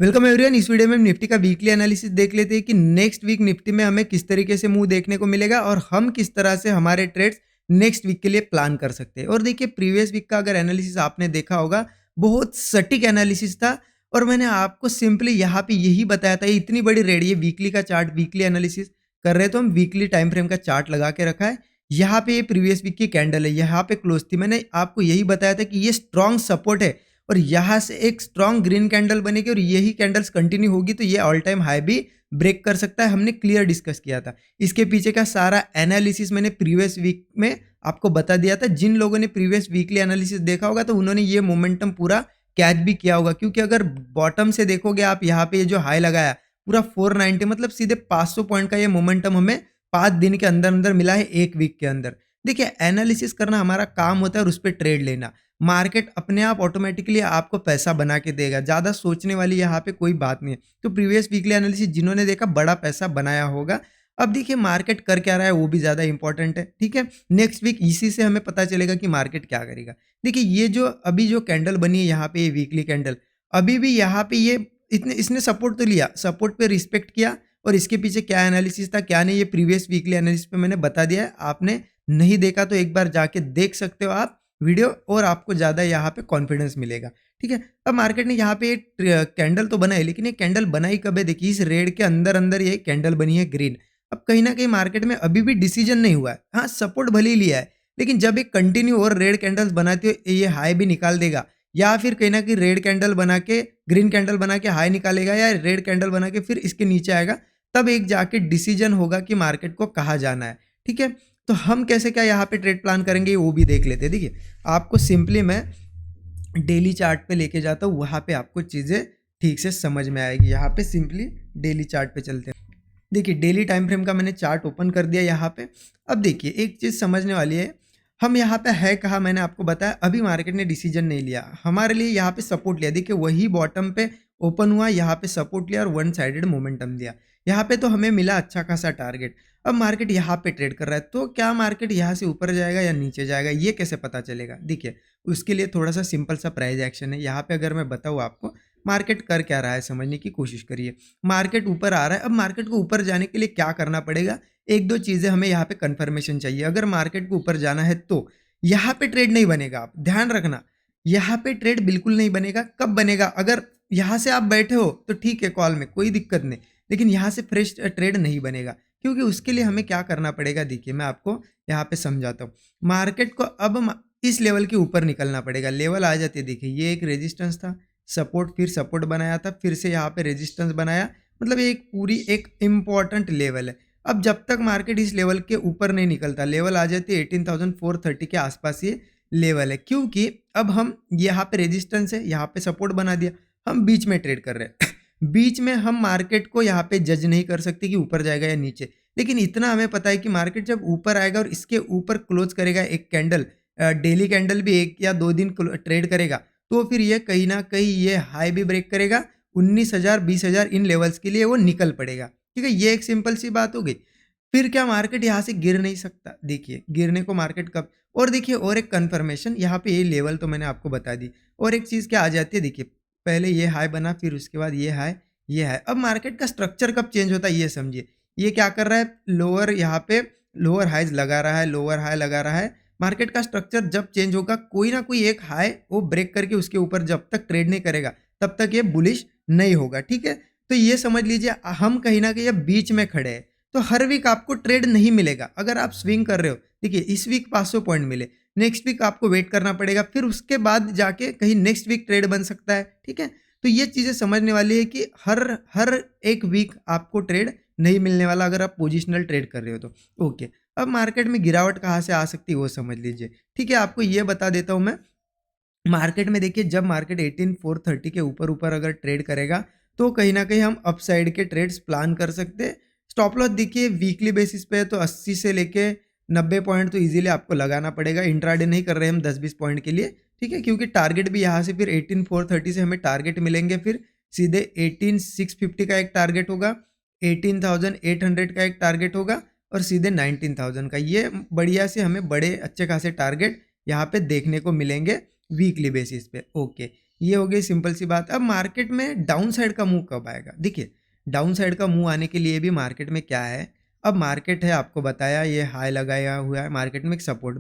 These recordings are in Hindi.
Welcome everyone. इस वीडियो में हम निफ्टी का वीकली एनालिसिस देख लेते हैं कि नेक्स्ट वीक निफ्टी में हमें किस तरीके से मूव देखने को मिलेगा और हम किस तरह से हमारे ट्रेड्स नेक्स्ट वीक के लिए प्लान कर सकते हैं। और देखिए, प्रीवियस वीक का अगर एनालिसिस आपने देखा होगा, बहुत सटीक एनालिसिस था और मैंने आपको सिंपली यहाँ पे यही बताया था। ये इतनी बड़ी रेड, ये वीकली का चार्ट, वीकली एनालिसिस कर रहे तो हम वीकली टाइम फ्रेम का चार्ट लगा के रखा है। यहाँ पे ये प्रीवियस वीक की कैंडल है, यहाँ पे क्लोज थी। मैंने आपको यही बताया था कि ये स्ट्रॉन्ग सपोर्ट है और यहाँ से एक स्ट्रॉन्ग ग्रीन कैंडल बनेगी और यही कैंडल्स कंटिन्यू होगी तो ये ऑल टाइम हाई भी ब्रेक कर सकता है। हमने क्लियर डिस्कस किया था। इसके पीछे का सारा एनालिसिस मैंने प्रीवियस वीक में आपको बता दिया था। जिन लोगों ने प्रीवियस वीकली एनालिसिस देखा होगा तो उन्होंने ये मोमेंटम पूरा कैच भी किया होगा, क्योंकि अगर बॉटम से देखोगे आप, यहाँ पे ये जो हाई लगाया पूरा 490, मतलब सीधे 500 पॉइंट का ये मोमेंटम हमें 5 दिन के अंदर अंदर मिला है, एक वीक के अंदर। देखिए, एनालिसिस करना हमारा काम होता है और उस पर ट्रेड लेना। मार्केट अपने आप ऑटोमेटिकली आपको पैसा बना के देगा, ज़्यादा सोचने वाली यहाँ पे कोई बात नहीं है। तो प्रीवियस वीकली एनालिसिस जिन्होंने देखा, बड़ा पैसा बनाया होगा। अब देखिए मार्केट कर क्या रहा है वो भी ज़्यादा इंपॉर्टेंट है, ठीक है। नेक्स्ट वीक इसी से हमें पता चलेगा कि मार्केट क्या करेगा। देखिए, ये जो अभी जो कैंडल बनी है यहाँ पे, ये वीकली कैंडल, अभी भी यहाँ पे ये इसने सपोर्ट तो लिया, सपोर्ट पे रिस्पेक्ट किया और इसके पीछे क्या एनालिसिस था क्या नहीं, ये प्रीवियस वीकली एनालिसिस पे मैंने बता दिया है। आपने नहीं देखा तो एक बार जाके देख सकते हो आप वीडियो, और आपको ज़्यादा यहाँ पे कॉन्फिडेंस मिलेगा, ठीक है। अब मार्केट ने यहाँ पे एक कैंडल तो बनाई, लेकिन ये कैंडल बनाई कब है? देखिए, इस रेड के अंदर अंदर ये कैंडल बनी है ग्रीन। अब कहीं ना कहीं मार्केट में अभी भी डिसीजन नहीं हुआ है। हाँ, सपोर्ट भले ही लिया है, लेकिन जब एक कंटिन्यू और रेड कैंडल्स बनाती हो, ये हाई भी निकाल देगा, या फिर कहीं ना कहीं रेड कैंडल बना के ग्रीन कैंडल बना के हाई निकालेगा, या रेड कैंडल बना के फिर इसके नीचे आएगा, तब एक जाके डिसीजन होगा कि मार्केट को कहाँ जाना है, ठीक है। तो हम कैसे क्या यहाँ पे ट्रेड प्लान करेंगे वो भी देख लेते हैं। देखिए, आपको सिंपली मैं डेली चार्ट पे लेके जाता हूँ, वहाँ पे आपको चीज़ें ठीक से समझ में आएगी। यहाँ पे सिंपली डेली चार्ट पे चलते हैं। देखिए, डेली टाइम फ्रेम का मैंने चार्ट ओपन कर दिया यहाँ पे। अब देखिए, एक चीज़ समझने वाली है, हम यहाँ पे है कहाँ, मैंने आपको बताया, अभी मार्केट ने डिसीजन नहीं लिया, हमारे लिए यहाँ पे सपोर्ट लिया। देखिए, वही बॉटम पे ओपन हुआ, यहाँ पे सपोर्ट लिया और वन साइडेड मोमेंटम दिया। यहाँ पे तो हमें मिला अच्छा खासा टारगेट। अब मार्केट यहाँ पे ट्रेड कर रहा है, तो क्या मार्केट यहाँ से ऊपर जाएगा या नीचे जाएगा, ये कैसे पता चलेगा? देखिए, उसके लिए थोड़ा सा सिंपल सा प्राइस एक्शन है। यहाँ पे अगर मैं बताऊँ आपको मार्केट कर क्या रहा है, समझने की कोशिश करिए। मार्केट ऊपर आ रहा है। अब मार्केट को ऊपर जाने के लिए क्या करना पड़ेगा? एक दो चीज़ें हमें यहाँ पे कंफर्मेशन चाहिए। अगर मार्केट को ऊपर जाना है तो यहाँ पे ट्रेड नहीं बनेगा, आप ध्यान रखना, यहाँ पे ट्रेड बिल्कुल नहीं बनेगा। कब बनेगा? अगर यहाँ से आप बैठे हो तो ठीक है, कॉल में कोई दिक्कत नहीं, लेकिन यहाँ से फ्रेश ट्रेड नहीं बनेगा, क्योंकि उसके लिए हमें क्या करना पड़ेगा, देखिए मैं आपको यहाँ पे समझाता हूँ। मार्केट को अब इस लेवल के ऊपर निकलना पड़ेगा। लेवल आ जाती है, देखिए ये एक रेजिस्टेंस था, सपोर्ट, फिर सपोर्ट बनाया था, फिर से यहाँ पे रेजिस्टेंस बनाया, मतलब ये एक पूरी एक इम्पॉर्टेंट लेवल है। अब जब तक मार्केट इस लेवल के ऊपर नहीं निकलता, लेवल आ जाती है 18,430 के आसपास ये लेवल है, क्योंकि अब हम यहाँ पे रेजिस्टेंस है, यहाँ पे सपोर्ट बना दिया, हम बीच में ट्रेड कर रहे हैं। बीच में हम मार्केट को यहाँ पे जज नहीं कर सकते कि ऊपर जाएगा या नीचे, लेकिन इतना हमें पता है कि मार्केट जब ऊपर आएगा और इसके ऊपर क्लोज करेगा एक कैंडल, डेली कैंडल भी 1 या 2 दिन ट्रेड करेगा, तो फिर ये कहीं ना कहीं ये हाई भी ब्रेक करेगा। 19,000 20,000 इन लेवल्स के लिए वो निकल पड़ेगा, ठीक है। ये एक सिंपल सी बात हो गई। फिर क्या मार्केट यहाँ से गिर नहीं सकता? देखिए, गिरने को मार्केट कब, और देखिए और एक कंफर्मेशन, यहाँ पे ये लेवल तो मैंने आपको बता दी, और एक चीज़ क्या आ जाती है, देखिए पहले ये हाई बना, फिर उसके बाद ये हाई, ये हाई। अब मार्केट का स्ट्रक्चर कब चेंज होता है ये समझिए। ये क्या कर रहा है, लोअर, यहाँ पे लोअर हाइज लगा रहा है, लोअर हाई लगा रहा है। मार्केट का स्ट्रक्चर जब चेंज होगा, कोई ना कोई एक हाई वो ब्रेक करके उसके ऊपर जब तक ट्रेड नहीं करेगा तब तक ये बुलिश नहीं होगा, ठीक है। तो ये समझ लीजिए, हम कहीं ना कहीं अब बीच में खड़े हैं, तो हर वीक आपको ट्रेड नहीं मिलेगा। अगर आप स्विंग कर रहे हो, देखिए इस वीक 500 पॉइंट मिले, नेक्स्ट वीक आपको वेट करना पड़ेगा, फिर उसके बाद जाके कहीं नेक्स्ट वीक ट्रेड बन सकता है, ठीक है। तो ये चीज़ें समझने वाली है कि हर हर एक वीक आपको ट्रेड नहीं मिलने वाला, अगर आप पोजिशनल ट्रेड कर रहे हो तो। ओके, अब मार्केट में गिरावट कहाँ से आ सकती है वो समझ लीजिए, ठीक है। आपको ये बता देता हूँ मैं, मार्केट में देखिए, जब मार्केट 18,430 के ऊपर ऊपर अगर ट्रेड करेगा तो कहीं ना कहीं हम अपसाइड के ट्रेड्स प्लान कर सकते हैं। स्टॉप लॉस देखिए वीकली बेसिस पे है, तो 80 से लेके 90 पॉइंट तो इजीली आपको लगाना पड़ेगा। इंट्राडे नहीं कर रहे हम 10-20 पॉइंट के लिए, ठीक है, क्योंकि टारगेट भी यहाँ से फिर 18,430 से हमें टारगेट मिलेंगे, फिर सीधे 18,650 का एक टारगेट होगा, 18,800 का एक टारगेट होगा, और सीधे 19,000 का। ये बढ़िया से हमें बड़े अच्छे खासे टारगेट यहाँ पे देखने को मिलेंगे वीकली बेसिस पे। ओके, ये हो गई सिंपल सी बात। अब मार्केट में डाउन साइड का मूव कब आएगा? देखिए, डाउन साइड का मूव आने के लिए भी मार्केट में क्या है, अब मार्केट है आपको बताया ये हाई लगाया हुआ है, मार्केट में एक सपोर्ट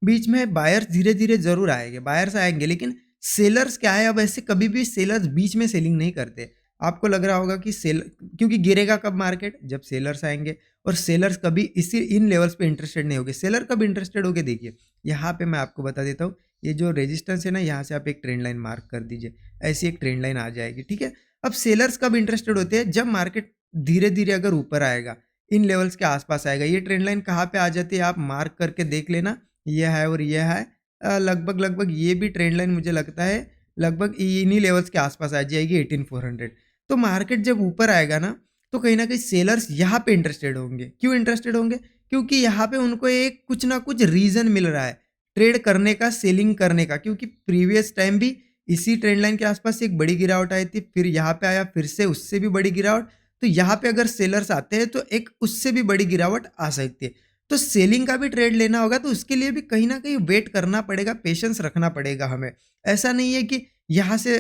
बीच में बायर्स धीरे-धीरे ज़रूर आएँगे, बायर्स आएँगे लेकिन सेलर्स क्या है, अब ऐसे कभी भी सेलर्स बीच में सेलिंग नहीं करते। आपको लग रहा होगा कि क्योंकि गिरेगा कब मार्केट? जब सेलर्स आएँगे और सेलर्स कभी इन लेवल्स पे इंटरेस्टेड नहीं होंगे। सेलर कब इंटरेस्टेड होंगे देखिए, यहाँ पे मैं आपको बता देता हूँ, ये जो रेजिस्टेंस है ना, यहाँ से आप एक ट्रेंड लाइन मार्क कर दीजिए, ऐसी एक ट्रेंड लाइन आ जाएगी, ठीक है? अब सेलर्स कब इंटरेस्टेड होते हैं? जब मार्केट धीरे-धीरे अगर ऊपर आएगा, इन लेवल्स के आस-पास आएगा। ये ट्रेंड लाइन कहाँ पे आ जाती है आप मार्क करके देख लेना, ये है और ये है। लगभग-लगभग ये भी ट्रेंड लाइन मुझे लगता है लगभग इन्हीं लेवल्स के आस-पास आ जाएगी 18,400। तो मार्केट जब ऊपर आएगा ना, तो कहीं न कहीं सेलर्स यहाँ पे इंटरेस्टेड होंगे। क्यों इंटरेस्टेड होंगे? क्योंकि यहाँ पे उनको एक कुछ ना कुछ रीज़न मिल रहा है, ट्रेड करने का, सेलिंग करने का। क्योंकि प्रीवियस टाइम भी इसी ट्रेंड लाइन के आसपास एक बड़ी गिरावट आई थी, फिर यहाँ पे आया, फिर से उससे भी बड़ी गिरावट। तो यहाँ पे अगर सेलर्स आते हैं तो एक उससे भी बड़ी गिरावट आ सकती है। तो सेलिंग का भी ट्रेड लेना होगा तो उसके लिए भी कहीं न कहीं वेट करना पड़ेगा, पेशेंस रखना पड़ेगा हमें। ऐसा नहीं है कि यहाँ से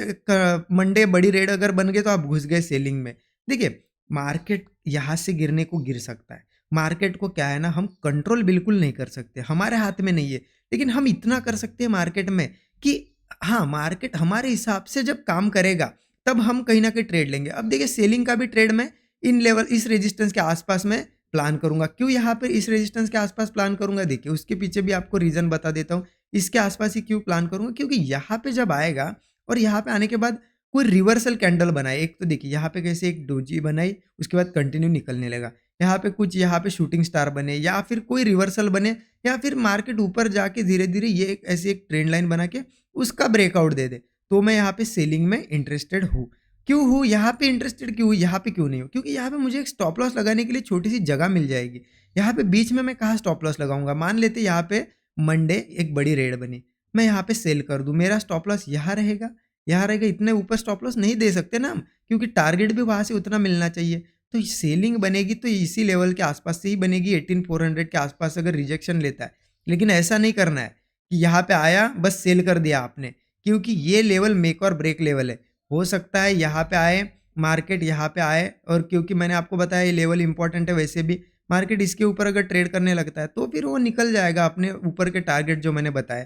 मंडे बड़ी रेड अगर बन गई तो आप घुस गए सेलिंग में। देखिए, मार्केट यहाँ से गिरने को गिर सकता है। मार्केट को क्या है ना, हम कंट्रोल बिल्कुल नहीं कर सकते, हमारे हाथ में नहीं है। लेकिन हम इतना कर सकते हैं मार्केट में कि हाँ, मार्केट हमारे हिसाब से जब काम करेगा, तब हम कहीं न कहीं ट्रेड लेंगे। अब देखिए, सेलिंग का भी ट्रेड मैं इन लेवल इस रेजिस्टेंस के आसपास मैं प्लान करूँगा। क्यों यहाँ पे इस रेजिस्टेंस के आसपास प्लान करूँगा? देखिए, उसके पीछे भी आपको रीज़न बता देता हूँ। इसके आसपास ही क्यों प्लान करूँगा? क्योंकि यहाँ पे जब आएगा और यहाँ पे आने के बाद कोई रिवर्सल कैंडल बनाए। एक तो देखिए, यहाँ पे कैसे एक डोजी बनाई, उसके बाद कंटिन्यू निकलने लगा। यहाँ पे शूटिंग स्टार बने या फिर कोई रिवर्सल बने या फिर मार्केट ऊपर जाके धीरे-धीरे ये एक ऐसी एक ट्रेंड लाइन बना के उसका ब्रेकआउट दे दे, तो मैं यहाँ पे सेलिंग में इंटरेस्टेड हूँ। क्यों हूँ? यहाँ पे इंटरेस्टेड क्यों हूँ? यहाँ पे क्यों नहीं हूँ? क्योंकि यहाँ पे मुझे एक स्टॉप लॉस लगाने के लिए छोटी-सी जगह मिल जाएगी। यहाँ पे बीच में मैं कहाँ स्टॉप लॉस लगाऊँगा? मान लेते यहाँ पे मंडे एक बड़ी रेड बनी, मैं यहाँ पे सेल कर दूँ, मेरा स्टॉप लॉस यहाँ रहेगा, इतने ऊपर स्टॉप लॉस नहीं दे सकते ना हम, क्योंकि टारगेट भी वहाँ से उतना मिलना चाहिए। तो सेलिंग बनेगी तो इसी लेवल के आसपास से ही बनेगी, 18,400 के आसपास अगर रिजेक्शन लेता है। लेकिन ऐसा नहीं करना है कि यहाँ पे आया बस सेल कर दिया आपने, क्योंकि ये लेवल मेक और ब्रेक लेवल है। हो सकता है यहाँ पे आए, मार्केट यहाँ पे आए और क्योंकि मैंने आपको बताया ये लेवल इंपॉर्टेंट है वैसे भी, मार्केट इसके ऊपर अगर ट्रेड करने लगता है तो फिर वो निकल जाएगा अपने ऊपर के टारगेट जो मैंने बताया।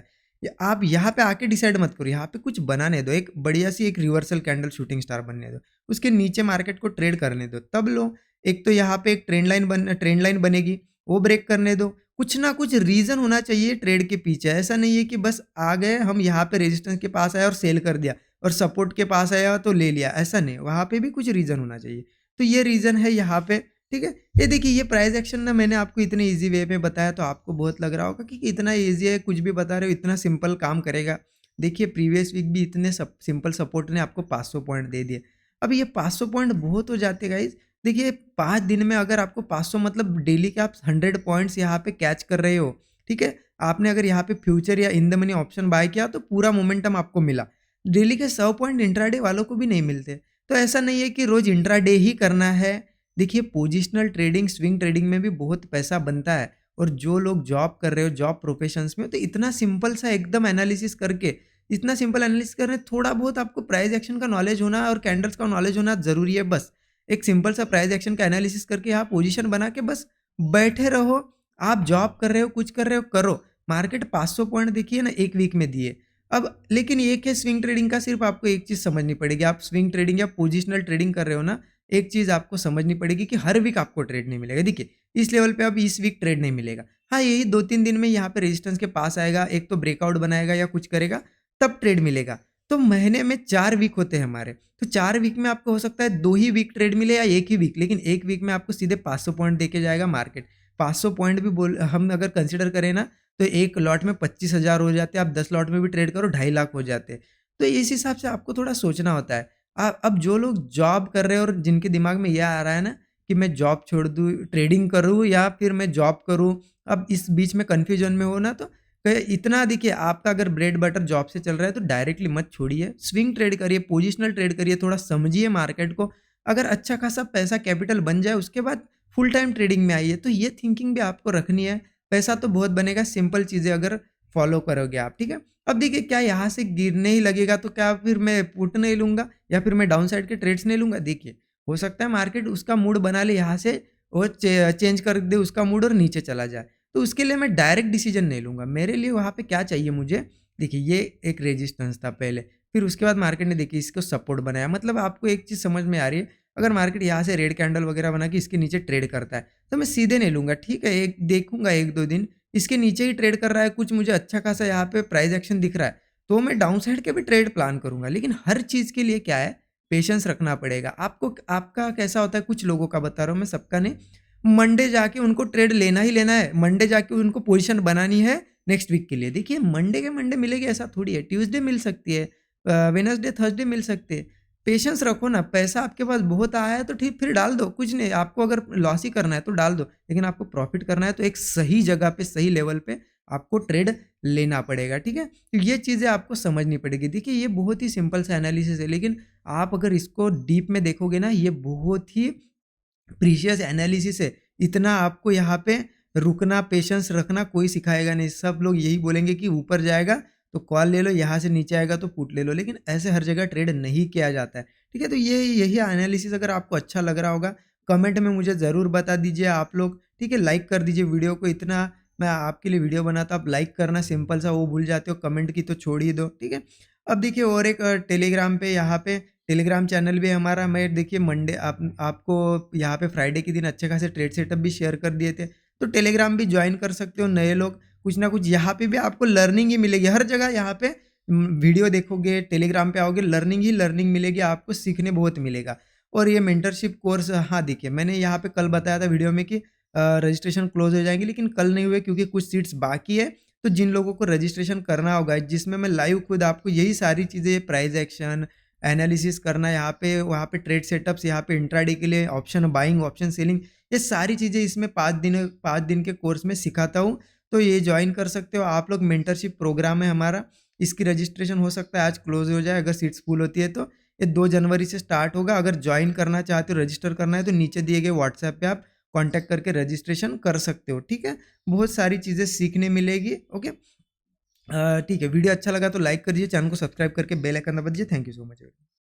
आप यहाँ पे आके डिसाइड मत करो, यहाँ पे कुछ बनाने दो, एक बढ़िया सी एक रिवर्सल कैंडल शूटिंग स्टार बनने दो, उसके नीचे मार्केट को ट्रेड करने दो, तब लो। एक तो यहाँ पे एक ट्रेंड लाइन बनेगी, वो ब्रेक करने दो। कुछ ना कुछ रीज़न होना चाहिए ट्रेड के पीछे, ऐसा नहीं है कि बस आ गए हम यहाँ पे रेजिस्टेंस के पास आए और सेल कर दिया और सपोर्ट के पास आया तो ले लिया, ऐसा नहीं, वहाँ पे भी कुछ रीज़न होना चाहिए। तो ये रीज़न है यहाँ पे, ठीक है? ये देखिए, ये प्राइस एक्शन ना मैंने आपको इतने ईज़ी वे में बताया तो आपको बहुत लग रहा होगा कि इतना ईज़ी है, कुछ भी बता रहे हो, इतना सिंपल काम करेगा। देखिए, प्रीवियस वीक भी इतने सिंपल सपोर्ट ने आपको 500 पॉइंट दे दिए। अब ये 500 पॉइंट बहुत हो जाते गाइज़। देखिए, 5 दिन में अगर आपको 500 मतलब डेली के आप 100 पॉइंट्स यहाँ पे कैच कर रहे हो, ठीक है? आपने अगर यहाँ पे फ्यूचर या in the money option buy किया तो पूरा मोमेंटम आपको मिला। डेली के 100 पॉइंट इंट्राडे वालों को भी नहीं मिलते। तो ऐसा नहीं है कि रोज़ इंट्राडे ही करना है। देखिए, पोजिशनल ट्रेडिंग, स्विंग ट्रेडिंग में भी बहुत पैसा बनता है और जो लोग जॉब कर रहे हो, जॉब प्रोफेशंस में हो, तो इतना सिंपल सा एकदम एनालिसिस करके, इतना सिंपल एनालिसिस कर रहे हैं, थोड़ा बहुत आपको प्राइस एक्शन का नॉलेज होना और कैंडल्स का नॉलेज होना ज़रूरी है बस। एक सिंपल सा प्राइस एक्शन का एनालिसिस करके यहाँ पोजीशन बना के बस बैठे रहो। आप जॉब कर रहे हो, कुछ कर रहे हो, करो। मार्केट 500 पॉइंट देखिए ना 1 वीक में दिए। अब लेकिन एक है स्विंग ट्रेडिंग का, सिर्फ आपको एक चीज़ समझनी पड़ेगी। आप स्विंग ट्रेडिंग या पोजिशनल ट्रेडिंग कर रहे हो ना, एक चीज़ आपको समझनी पड़ेगी कि हर वीक आपको ट्रेड नहीं मिलेगा। देखिए, इस लेवल पे अब इस वीक ट्रेड नहीं मिलेगा। हाँ, यही 2-3 दिन में यहाँ पे रेजिस्टेंस के पास आएगा, एक तो ब्रेकआउट बनाएगा या कुछ करेगा, तब ट्रेड मिलेगा। तो महीने में 4 वीक होते हैं हमारे, तो 4 वीक में आपको हो सकता है 2 ही वीक ट्रेड मिले या 1 ही वीक, लेकिन 1 वीक में आपको सीधे 500 पॉइंट देके जाएगा मार्केट। 500 पॉइंट भी हम अगर कंसीडर करें ना, तो एक लॉट में 25,000 हो जाते हैं। आप 10 लॉट में भी ट्रेड करो, 2.5 लाख हो जाते हैं। तो इस हिसाब से आपको थोड़ा सोचना होता है। अब जो लोग जॉब कर रहे हैं और जिनके दिमाग में ये आ रहा है ना कि मैं जॉब छोड़ दूँ, ट्रेडिंग करूँ या फिर मैं जॉब करूँ, अब इस बीच में कन्फ्यूजन में हो ना, तो इतना देखिए, आपका अगर ब्रेड बटर जॉब से चल रहा है तो डायरेक्टली मत छोड़िए, स्विंग ट्रेड करिए, पोजिशनल ट्रेड करिए, थोड़ा समझिए मार्केट को। अगर अच्छा खासा पैसा कैपिटल बन जाए उसके बाद फुल टाइम ट्रेडिंग में आइए। तो ये थिंकिंग भी आपको रखनी है। पैसा तो बहुत बनेगा, सिंपल चीज़ें अगर फॉलो करोगे आप, ठीक है। अब देखिए क्या यहाँ से गिरने ही लगेगा तो क्या फिर मैं पुट नहीं लूँगा या फिर मैं डाउन साइड के ट्रेड्स नहीं लूँगा? देखिए, हो सकता है मार्केट उसका मूड बना ले यहाँ से और चेंज कर दे उसका मूड और नीचे चला जाए। तो उसके लिए मैं डायरेक्ट डिसीज़न नहीं लूँगा। मेरे लिए वहाँ पे क्या चाहिए मुझे, देखिए ये एक रेजिस्टेंस था पहले, फिर उसके बाद मार्केट ने देखिए इसको सपोर्ट बनाया। मतलब आपको एक चीज़ समझ में आ रही है, अगर मार्केट यहाँ से रेड कैंडल वगैरह बना के इसके नीचे ट्रेड करता है, तो मैं सीधे नहीं लूँगा, ठीक है? एक देखूँगा 1-2 दिन, इसके नीचे ही ट्रेड कर रहा है, कुछ मुझे अच्छा खासा यहाँ पे प्राइस एक्शन दिख रहा है, तो मैं डाउन साइड के भी ट्रेड प्लान करूँगा। लेकिन हर चीज़ के लिए क्या है, पेशेंस रखना पड़ेगा। आपको आपका कैसा होता है, कुछ लोगों का बता रहा हूँ मैं, सबका नहीं। मंडे जाके उनको ट्रेड लेना ही लेना है, मंडे जाके उनको पोज़ीशन बनानी है नेक्स्ट वीक के लिए। देखिए मंडे के मंडे मिलेगी ऐसा थोड़ी है, ट्यूसडे मिल सकती है, वेडनेसडे, थर्सडे मिल सकते हैं। पेशेंस रखो ना, पैसा आपके पास बहुत आया है तो ठीक, फिर डाल दो, कुछ नहीं। आपको अगर लॉस ही करना है तो डाल दो, लेकिन आपको प्रॉफ़िट करना है तो एक सही जगह पे, सही लेवल पे आपको ट्रेड लेना पड़ेगा, ठीक है? तो ये चीज़ें आपको समझनी पड़ेगी। देखिए ये बहुत ही सिंपल सा एनालिसिस है, लेकिन आप अगर इसको डीप में देखोगे ना, ये बहुत ही प्रीशियस एनालिसिस है। इतना आपको यहाँ पे रुकना, पेशेंस रखना कोई सिखाएगा नहीं। सब लोग यही बोलेंगे कि ऊपर जाएगा तो कॉल ले लो, यहाँ से नीचे आएगा तो पुट ले लो, लेकिन ऐसे हर जगह ट्रेड नहीं किया जाता है, ठीक है? तो ये यही एनालिसिस अगर आपको अच्छा लग रहा होगा, कमेंट में मुझे ज़रूर बता दीजिए आप लोग, ठीक है? लाइक कर दीजिए वीडियो को, इतना मैं आपके लिए वीडियो बनाता हूँ, आप लाइक करना सिंपल सा वो भूल जाते हो, कमेंट की तो छोड़ ही दो, ठीक है? अब देखिए और एक टेलीग्राम पे, यहाँ पे टेलीग्राम चैनल भी है हमारा। मैं देखिए मंडे आपको यहाँ पे फ्राइडे के दिन अच्छे खासे ट्रेड सेटअप भी शेयर कर दिए थे, तो टेलीग्राम भी ज्वाइन कर सकते हो नए लोग। कुछ ना कुछ यहाँ पे भी आपको लर्निंग ही मिलेगी, हर जगह यहाँ पे वीडियो देखोगे, टेलीग्राम पे आओगे, लर्निंग ही लर्निंग मिलेगी, आपको सीखने बहुत मिलेगा। और ये मेंटरशिप कोर्स, हाँ देखिए मैंने यहाँ पे कल बताया था वीडियो में कि रजिस्ट्रेशन क्लोज हो जाएंगे, लेकिन कल नहीं हुए क्योंकि कुछ सीट्स बाकी है। तो जिन लोगों को रजिस्ट्रेशन करना होगा, जिसमें मैं लाइव खुद आपको यही सारी चीज़ें, प्राइस एक्शन एनालिसिस करना, यहाँ पे वहाँ पे ट्रेड सेटअप्स, यहाँ पे इंट्राडे के लिए ऑप्शन बाइंग, ऑप्शन सेलिंग, ये सारी चीज़ें इसमें 5 दिन के कोर्स में सिखाता हूँ। तो ये ज्वाइन कर सकते हो आप लोग। मेंटरशिप प्रोग्राम है हमारा, इसकी रजिस्ट्रेशन हो सकता है आज क्लोज हो जाए अगर सीट्स फुल होती है तो। ये 2 जनवरी से स्टार्ट होगा। अगर ज्वाइन करना चाहते हो, रजिस्टर करना है, तो नीचे दिए गए व्हाट्सएप पे आप कॉन्टैक्ट करके रजिस्ट्रेशन कर सकते हो, ठीक है? बहुत सारी चीज़ें सीखने मिलेगी, ओके? ठीक है, वीडियो अच्छा लगा तो लाइक कर दीजिए, चैनल को सब्सक्राइब करके बेल आइकन दबा दीजिए। Thank you so much.